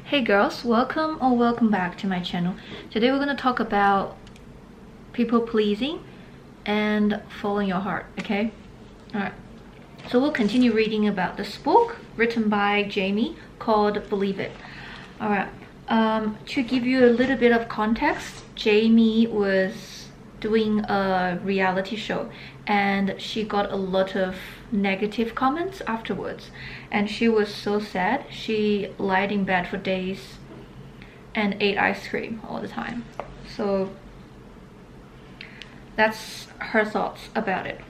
Hey girls, welcome or welcome back to my channel. Today we're going to talk about people pleasing and following your heart, okay? Alright, so we'll continue reading about this book written by Jamie called Believe It. Alright, to give you a little bit of context, Jamie was doing a reality show and she got a lot of negative comments afterwards, and she was so sad. She lied in bed for days and ate ice cream all the time. So that's her thoughts about it.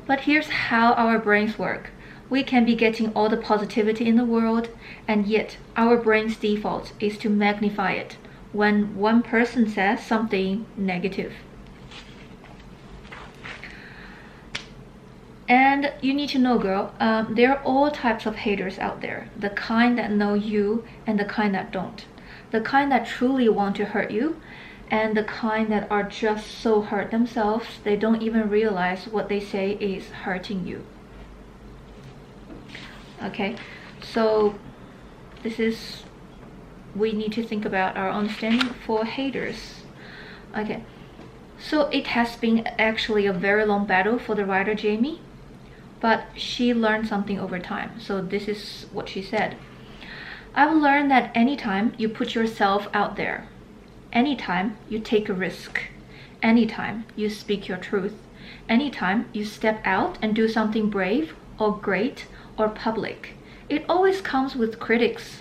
But here's how our brains work. We can be getting all the positivity in the world, and yet our brain's default is to magnify it when one person says something negative. And you need to know, girl, there are all types of haters out there. The kind that know you and the kind that don't. The kind that truly want to hurt you, and the kind that are just so hurt themselves they don't even realize what they say is hurting you. Okay, so we need to think about our understanding for haters. Okay, so it has been actually a very long battle for the writer Jamie, but she learned something over time. So this is what she said. I've learned that anytime you put yourself out there, anytime you take a risk, anytime you speak your truth, anytime you step out and do something brave or great or public, it always comes with critics.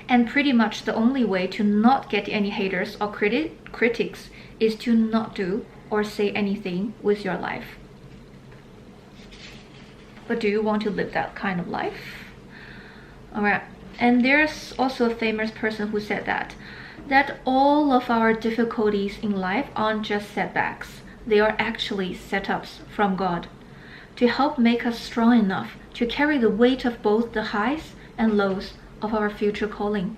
And pretty much the only way to not get any haters or critics is to not do or say anything with your life. But do you want to live that kind of life? Alright, and there's also a famous person who said that all of our difficulties in life aren't just setbacks. They are actually setups from God to help make us strong enough to carry the weight of both the highs and lows of our future calling.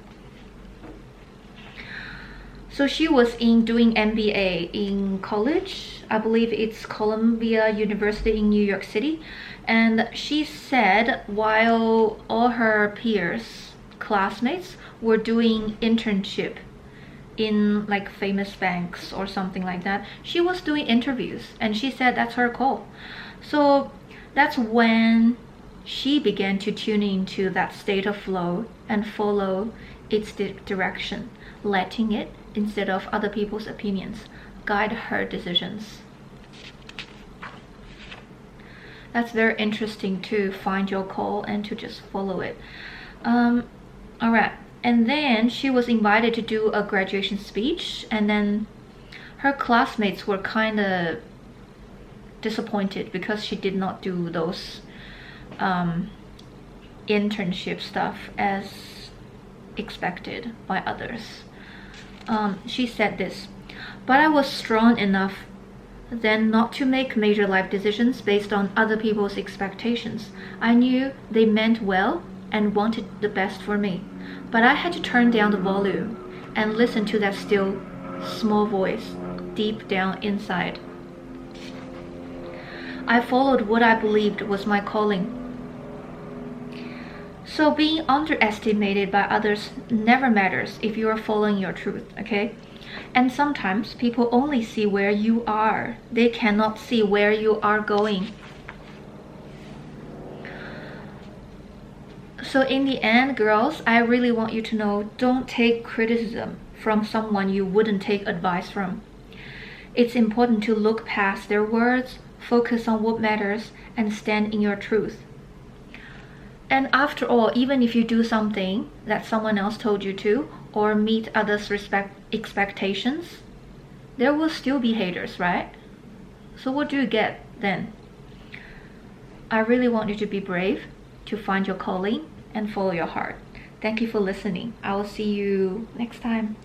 So she was doing MBA in college. I believe it's Columbia University in New York City. And she said while all her peers, classmates, were doing internship in like famous banks or something like that, she was doing interviews, and she said that's her call. So that's when she began to tune into that state of flow and follow its direction, letting it, instead of other people's opinions, guide her decisions. That's very interesting, to find your call and to just follow it. Alright, and then she was invited to do a graduation speech, and then her classmates were kind of disappointed because she did not do those internship stuff as expected by others. She said this, but I was strong enough then not to make major life decisions based on other people's expectations. I knew they meant well and wanted the best for me, but I had to turn down the volume and listen to that still small voice deep down inside. I followed what I believed was my calling. So being underestimated by others never matters if you are following your truth, okay? And sometimes people only see where you are. They cannot see where you are going. So in the end, girls, I really want you to know, don't take criticism from someone you wouldn't take advice from. It's important to look past their words, focus on what matters, and stand in your truth. And after all, even if you do something that someone else told you to, or meet others' expectations, there will still be haters, right? So what do you get then? I really want you to be brave, to find your calling, and follow your heart. Thank you for listening. I will see you next time.